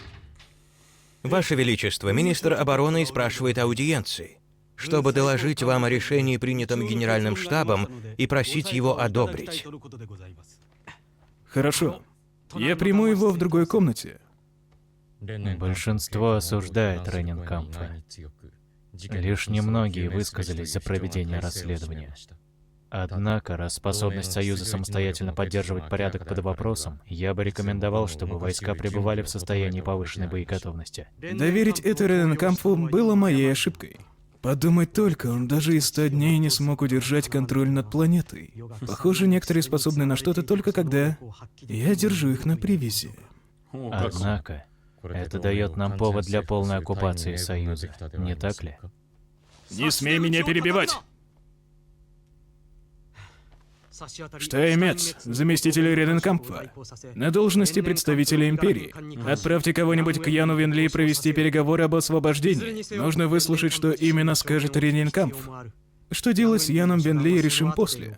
Ваше Величество, министр обороны спрашивает аудиенции, чтобы доложить вам о решении, принятом Генеральным штабом, и просить его одобрить. Хорошо. Я приму его в другой комнате. Большинство осуждает Ренинкампфа. Лишь немногие высказались за проведение расследования. Однако, раз способность Союза самостоятельно поддерживать порядок под вопросом, я бы рекомендовал, чтобы войска пребывали в состоянии повышенной боеготовности. Доверить это Рененкампфу было моей ошибкой. Подумать только, он даже и 100 дней не смог удержать контроль над планетой. Похоже, некоторые способны на что-то только когда я держу их на привязи. О, как. Однако, это дает нам повод для полной оккупации Союза, не так ли? Не смей меня перебивать! Штаймец, заместитель Рененкампфа, на должности представителя Империи. Отправьте кого-нибудь к Яну Венли провести переговоры об освобождении. Нужно выслушать, что именно скажет Рененкампф. Что делать с Яном Венли, решим после.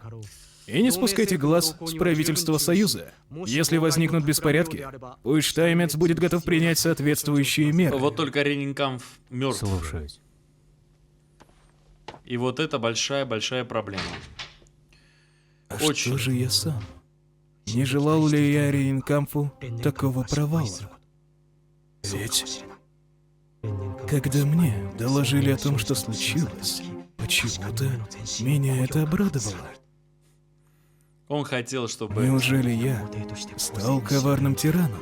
И не спускайте глаз с правительства Союза. Если возникнут беспорядки, пусть Штаймец будет готов принять соответствующие меры. Вот только Ренинкампф мертв. Слушаюсь. И вот это большая-большая проблема. А Очень. что же я сам? Не желал ли я Рененкампфу такого провала? Ведь когда мне доложили о том, что случилось, почему-то меня это обрадовало. Он хотел, чтобы... Неужели я стал коварным тираном?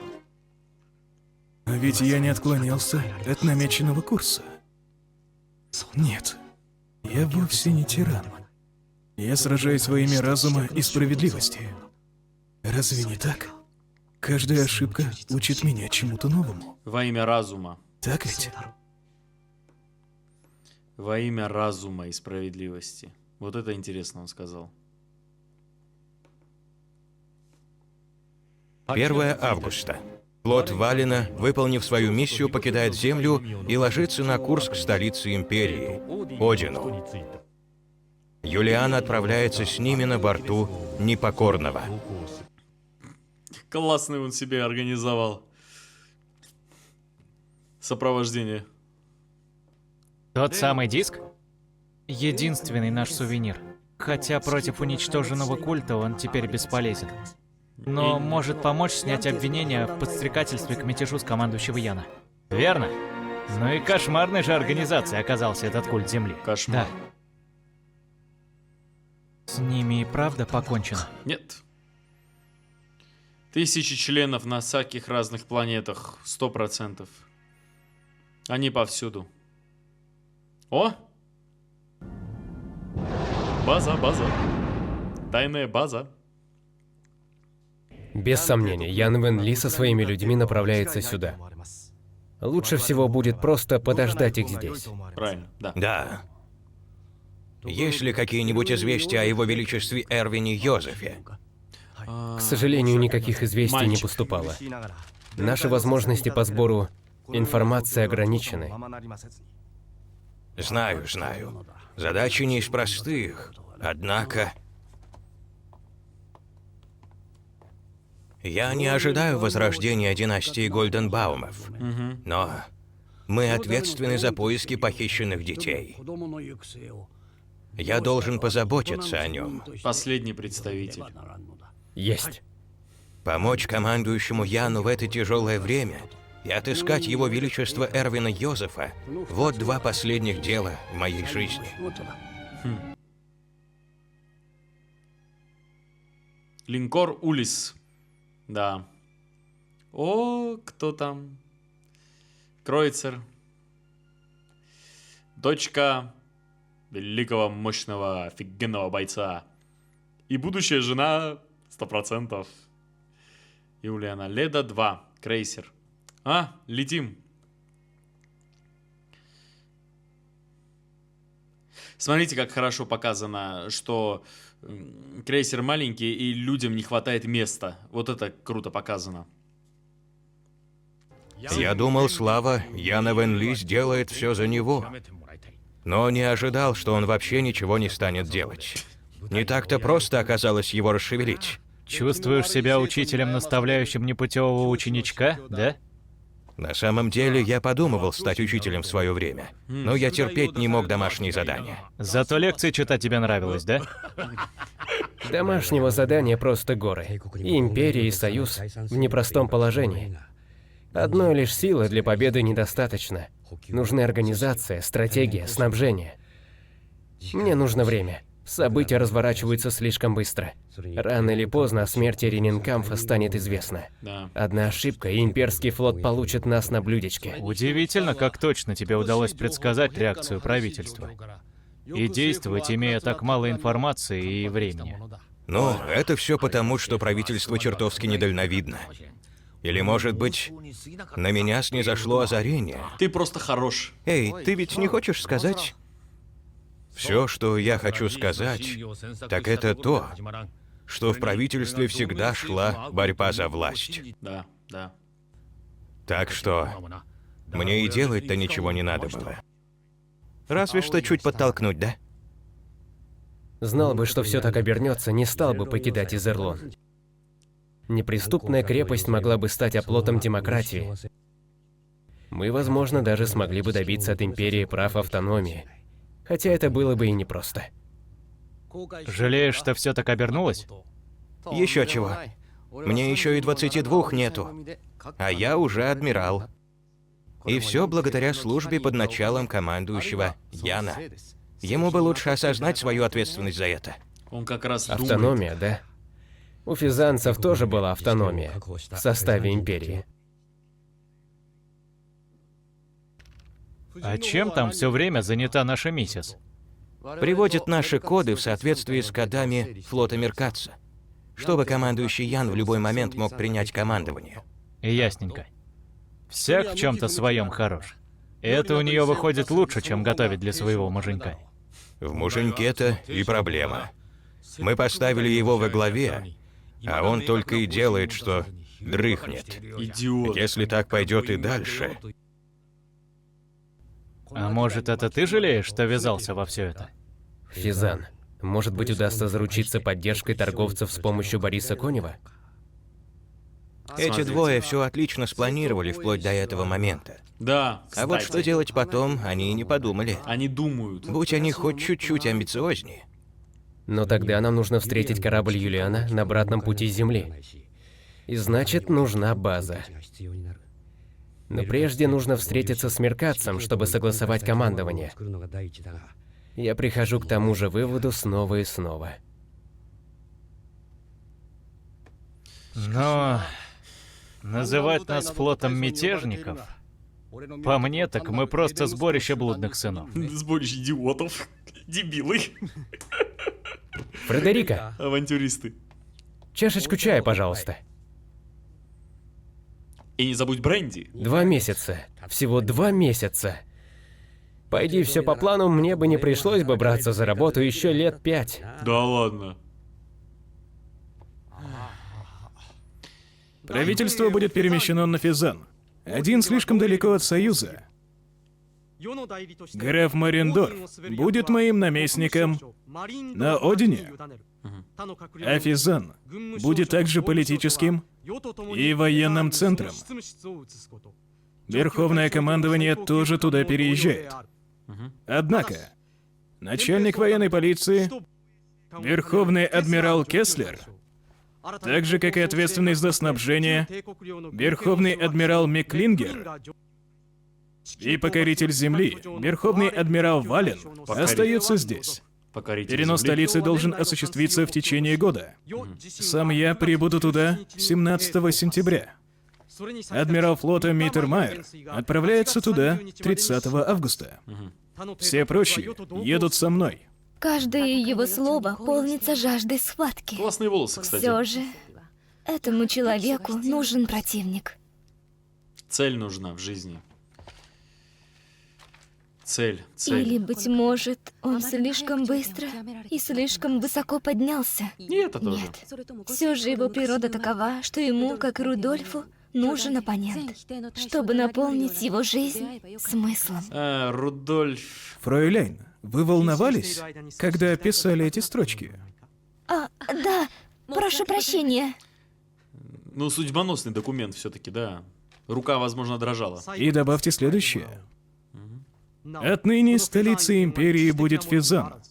А ведь я не отклонялся от намеченного курса. Нет, я вовсе не тиран. Я сражаюсь во имя разума и справедливости. Разве не так? Каждая ошибка учит меня чему-то новому. Во имя разума. Так ведь? Во имя разума и справедливости. Вот это интересно он сказал. 1 августа. Флот Валина, выполнив свою миссию, покидает Землю и ложится на курс к столице Империи, Одину. Юлиан отправляется с ними на борту Непокорного. Классный он себе организовал. Сопровождение. Тот самый диск? Единственный наш сувенир. Хотя против уничтоженного культа он теперь бесполезен. Но может помочь снять обвинения в подстрекательстве к мятежу с командующего Яна. Верно? Ну и кошмарной же организацией оказался этот культ Земли. Кошмар. Да. С ними и правда покончено? Нет. 1000 членов на всяких разных планетах. 100%. Они повсюду. О! База. Тайная база. Без сомнения, Ян Вен Ли со своими людьми направляется сюда. Лучше всего будет просто подождать их здесь. Правильно, да. Да. Есть ли какие-нибудь известия о его величестве Эрвине Йозефе? К сожалению, никаких известий не Мальчик. поступало. Наши возможности по сбору информации ограничены. Знаю. Задача не из простых. Однако... Я не ожидаю возрождения династии Гольденбаумов. Но мы ответственны за поиски похищенных детей. Я должен позаботиться о нем. Последний представитель. Есть. Помочь командующему Яну в это тяжелое время и отыскать его величество Эрвина Йозефа – вот два последних дела в моей жизни. Линкор Улис. Да. О, кто там? Кройцер. Дочка великого, мощного, офигенного бойца. И будущая жена 100%. Юлиана. Леда 2. Крейсер. А, летим. Смотрите, как хорошо показано, что Крейсер маленький, и людям не хватает места. Вот это круто показано. Я думал, Слава, Яна Вен Ли сделает все за него. Но не ожидал, что он вообще ничего не станет делать. Не так-то просто оказалось его расшевелить. Чувствуешь себя учителем, наставляющим непутевого ученичка, да? На самом деле, я подумывал стать учителем в свое время, но я терпеть не мог домашние задания. Зато лекции читать тебе нравилось, да? Домашнего задания просто горы. И Империя, и Союз в непростом положении. Одной лишь силы для победы недостаточно. Нужны организация, стратегия, снабжение. Мне нужно время. События разворачиваются слишком быстро. Рано или поздно о смерти Ренинкамфа станет известно. Да. Одна ошибка, и имперский флот получит нас на блюдечке. Удивительно, как точно тебе удалось предсказать реакцию правительства. И действовать, имея так мало информации и времени. Ну, это все потому, что правительство чертовски недальновидно. Или, может быть, на меня снизошло озарение. Ты просто хорош. Эй, ты ведь не хочешь сказать? Все, что я хочу сказать, так это то, что в правительстве всегда шла борьба за власть. Да, да. Так что мне и делать-то ничего не надо было. Разве что чуть подтолкнуть, да? Знал бы, что все так обернется, не стал бы покидать Изерлон. Неприступная крепость могла бы стать оплотом демократии. Мы, возможно, даже смогли бы добиться от Империи прав автономии. Хотя это было бы и непросто. Жалеешь, что все так обернулось? Еще чего. Мне еще и 22 нету. А я уже адмирал. И все благодаря службе под началом командующего Яна. Ему бы лучше осознать свою ответственность за это. Он как раз думает. Автономия, да? У физанцев тоже была автономия в составе Империи. А чем там все время занята наша миссис? Приводит наши коды в соответствии с кодами флота Меркатца, чтобы командующий Ян в любой момент мог принять командование. Ясненько. Всяк в чем-то своем хорош. И это у нее выходит лучше, чем готовить для своего муженька. В муженьке-то и проблема. Мы поставили его во главе, а он только и делает, что дрыхнет. Идиот. Если так пойдет и дальше... А может, это ты жалеешь, что ввязался во все это? Физан, может быть, удастся заручиться поддержкой торговцев с помощью Бориса Конева? Эти двое все отлично спланировали вплоть до этого момента. Да, А вот кстати. что делать потом, они и не подумали. Они думают. Будь они хоть чуть-чуть амбициознее. Но тогда нам нужно встретить корабль Юлиана на обратном пути с Земли. И значит, нужна база. Но прежде нужно встретиться с Меркатцем, чтобы согласовать командование. Я прихожу к тому же выводу снова и снова. Но называть нас флотом мятежников, по мне, так мы просто сборище блудных сынов. Сборище идиотов. Дебилы. Фредерика, Авантюристы. чашечку чая, пожалуйста. И не забудь бренди. 2 месяца. Всего 2 месяца. Пойди все по плану, мне бы не пришлось бы браться за работу еще лет 5. Да ладно. Правительство будет перемещено на Физан. Один слишком далеко от Союза. Граф Мариндорф будет моим наместником на Одине. А Физан будет также политическим и военным центром. Верховное командование тоже туда переезжает. Однако, начальник военной полиции, Верховный адмирал Кеслер, так же, как и ответственный за снабжение, Верховный адмирал Меклингер и покоритель земли, Верховный адмирал Вален, остаются здесь. Покоритель Перенос земли. столицы должен осуществиться в течение года. Сам я прибуду туда 17 сентября. Адмирал флота Миттермайер отправляется туда 30 августа. Все прочие едут со мной. Каждое его слово полнится жаждой схватки. Классные волосы, кстати. Все же, этому человеку нужен противник. Цель нужна в жизни. Цель. Или, быть может, он слишком быстро и слишком высоко поднялся. И это тоже. Нет. Все же его природа такова, что ему, как и Рудольфу, нужен оппонент, чтобы наполнить его жизнь смыслом. Рудольф. Фройляйн, вы волновались, когда писали эти строчки? Да, прошу прощения. Ну, судьбоносный документ все-таки, да. Рука, возможно, дрожала. И добавьте следующее. Отныне столицей империи будет Физан.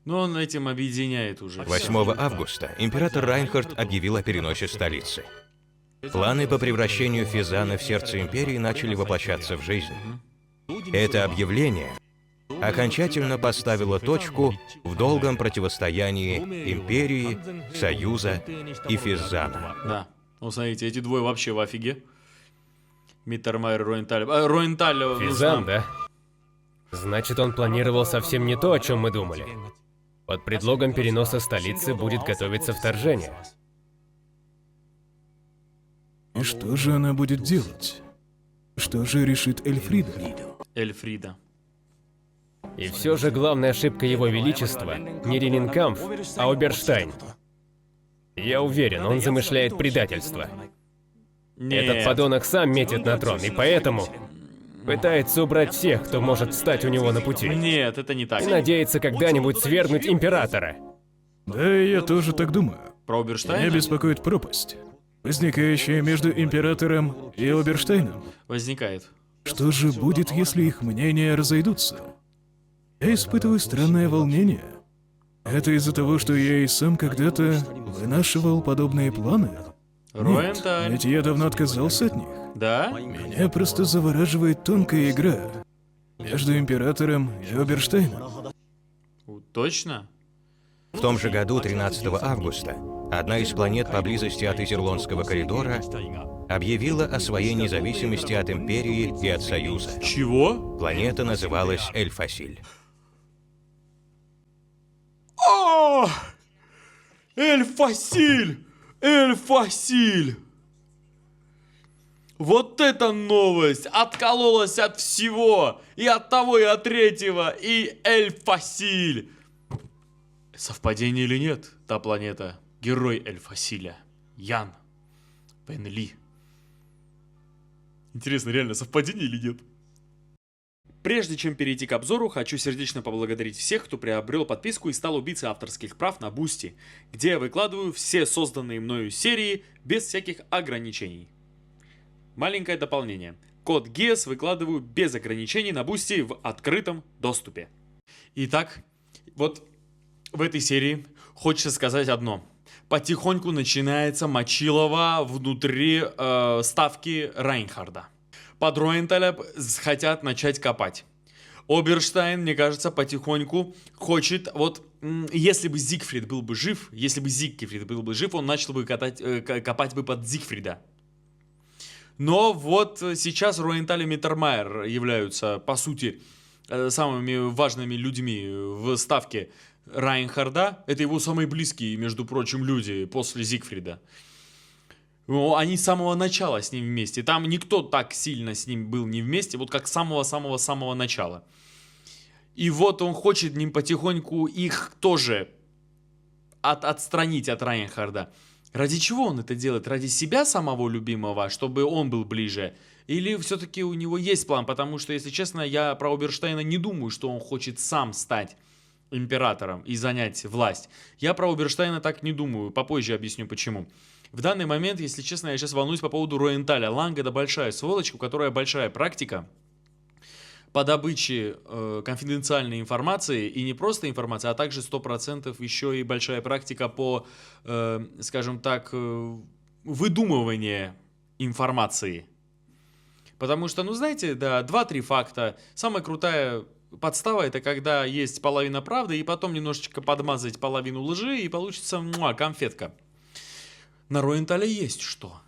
Но он этим объединяет уже. 8 августа император Райнхард объявил о переносе столицы. Планы по превращению Физана в сердце империи начали воплощаться в жизнь. Это объявление окончательно поставило точку в долгом противостоянии империи, Союза и Физана. Да. Ну, смотрите, эти двое вообще в офиге. Миттермайер и Роенталь. Роенталь... Физан, да? Значит, он планировал совсем не то, о чем мы думали. Под предлогом переноса столицы будет готовиться вторжение. И что же она будет делать? Что же решит Эльфрида? Эльфрида. И все же главная ошибка его величества не Ренинкамф, а Оберштайн. Я уверен, он замышляет предательство. Нет. Этот подонок сам метит на трон, и поэтому пытается убрать всех, кто может встать у него на пути. Нет, это не так. И надеется когда-нибудь свергнуть императора. Да, я тоже так думаю. Про Меня Оберштайна? беспокоит пропасть, возникающая между императором и Оберштайном. Возникает. Что же будет, если их мнения разойдутся? Я испытываю странное волнение. Это из-за того, что я и сам когда-то вынашивал подобные планы? Нет, Роенталь. ведь я давно отказался от них. Да? Меня просто завораживает тонкая игра между императором и Оберштайном. Точно? В том же году, 13 августа, одна из планет поблизости от Изерлонского коридора объявила о своей независимости от Империи и от Союза. Чего? Планета называлась Эльфасиль. О! Эльфасиль! Эльфасиль! Вот это новость! Откололась от всего! И от того, и от третьего! И Эльфасиль! Совпадение или нет? Та планета. Герой Эльфасиля. Ян Вен Ли. Интересно, реально, совпадение или нет? Прежде чем перейти к обзору, хочу сердечно поблагодарить всех, кто приобрел подписку и стал убийцей авторских прав на Boosty, где я выкладываю все созданные мною серии без всяких ограничений. Маленькое дополнение. Код GES выкладываю без ограничений на Boosty в открытом доступе. Итак, вот в этой серии хочется сказать одно. Потихоньку начинается мочилово внутри ставки Райнхарда. Под Роенталя хотят начать копать. Оберштайн, мне кажется, потихоньку хочет, вот, если бы Зигфрид был бы жив, он начал бы копать бы под Зигфрида. Но вот сейчас Роенталь и Миттермайер являются, по сути, самыми важными людьми в ставке Райнхарда. Это его самые близкие, между прочим, люди после Зигфрида. Они с самого начала с ним вместе. Там никто так сильно с ним был не вместе, вот как с самого-самого-самого начала. И вот он хочет ним потихоньку их тоже отстранить от Райнхарда. Ради чего он это делает? Ради себя самого любимого, чтобы он был ближе? Или все-таки у него есть план? Потому что, если честно, я про Оберштайна не думаю, что он хочет сам стать императором и занять власть. Я про Оберштайна так не думаю. Попозже объясню почему. В данный момент, если честно, я сейчас волнуюсь по поводу Роенталя. Ланг — это большая сволочь, у которой большая практика по добыче конфиденциальной информации, и не просто информации, а также 100% еще и большая практика по, скажем так, выдумыванию информации. Потому что, ну знаете, да, 2-3 факта. Самая крутая подстава — это когда есть половина правды, и потом немножечко подмазать половину лжи, и получится конфетка. На Роентале есть что.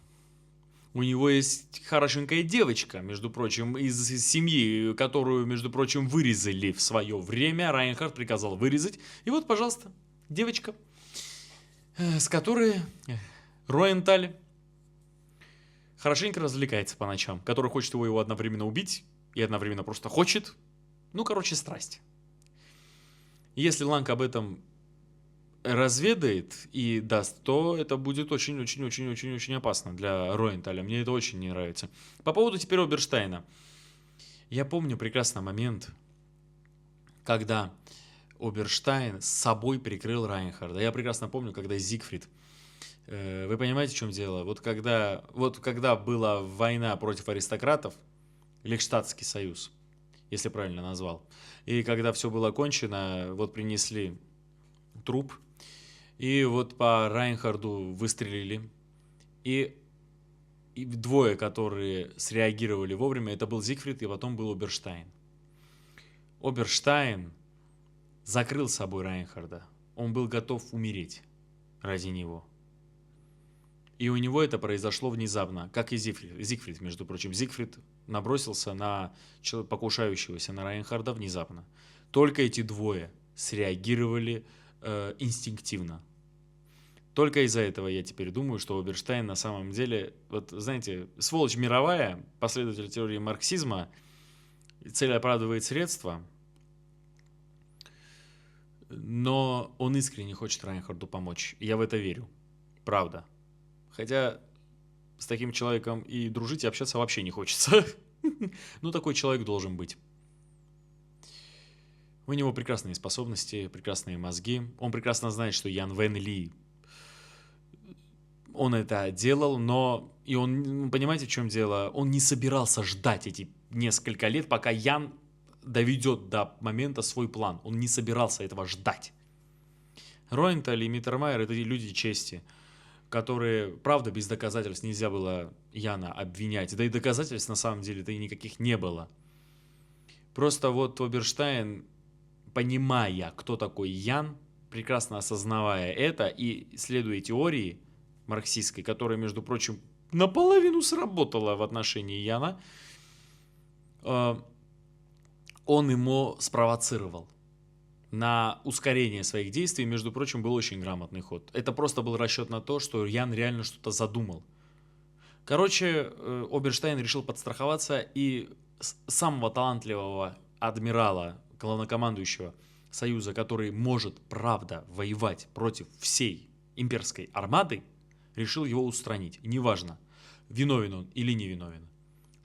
У него есть хорошенькая девочка, между прочим, из семьи, которую, между прочим, вырезали в свое время. Райнхард приказал вырезать. И вот, пожалуйста, девочка, с которой Роенталь хорошенько развлекается по ночам, который хочет его одновременно убить и одновременно просто хочет. Ну, короче, страсть. Если Ланг об этом разведает и даст, то это будет очень-очень-очень-очень-очень опасно для Роенталя. Мне это очень не нравится. По поводу теперь Оберштайна. Я помню прекрасный момент, когда Оберштайн с собой прикрыл Райнхарда. Я прекрасно помню, когда Зигфрид... Вы понимаете, в чем дело? Вот когда была война против аристократов, Лихштадтский союз, если правильно назвал, и когда все было кончено, вот принесли труп, и вот по Райнхарду выстрелили, и двое, которые среагировали вовремя, это был Зигфрид и потом был Оберштайн. Оберштайн закрыл собой Райнхарда. Он был готов умереть ради него. И у него это произошло внезапно, как и Зигфрид, между прочим. Зигфрид набросился на покушающегося на Райнхарда внезапно. Только эти двое среагировали инстинктивно. Только из-за этого я теперь думаю, что Оберштайн на самом деле, вот знаете, сволочь мировая, последователь теории марксизма, цель оправдывает средства, но он искренне хочет Райнхарду помочь. Я в это верю. Правда. Хотя с таким человеком и дружить, и общаться вообще не хочется. Ну, такой человек должен быть. У него прекрасные способности, прекрасные мозги. Он прекрасно знает, что Ян Вен Ли, он это делал, но... И он, понимаете, в чем дело? Он не собирался ждать эти несколько лет, пока Ян доведет до момента свой план. Он не собирался этого ждать. Роенталь и Миттермайер — это люди чести, которые, правда, без доказательств нельзя было Яна обвинять. Да и доказательств на самом деле-то и никаких не было. Просто вот Оберштайн, понимая, кто такой Ян, прекрасно осознавая это и следуя теории марксистской, которая, между прочим, наполовину сработала в отношении Яна, он ему спровоцировал на ускорение своих действий. Между прочим, был очень грамотный ход. Это просто был расчет на то, что Ян реально что-то задумал. Короче, Оберштайн решил подстраховаться, и самого талантливого адмирала, главнокомандующего Союза, который может, правда, воевать против всей имперской армады, решил его устранить. Неважно, виновен он или не виновен.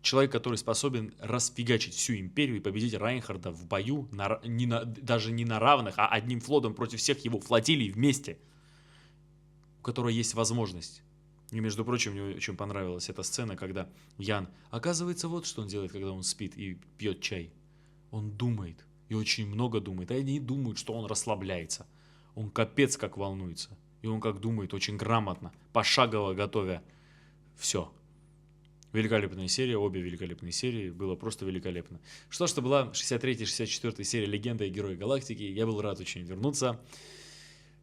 Человек, который способен расфигачить всю империю и победить Райнхарда в бою, даже не на равных, а одним флотом против всех его флотилий вместе, у которого есть возможность. И, между прочим, мне очень понравилась эта сцена, когда Ян, оказывается, вот что он делает, когда он спит и пьет чай. Он думает, и очень много думает, а они думают, что он расслабляется. Он капец как волнуется. И он как думает очень грамотно, пошагово готовя все. Великолепная серия, обе великолепные серии, было просто великолепно. Что ж, это была 63-64 серия «Легенда и Герой Галактики». Я был рад очень вернуться.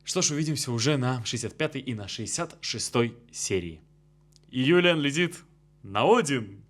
Что ж, увидимся уже на 65-й и на 66-й серии. И Юлиан летит на Один.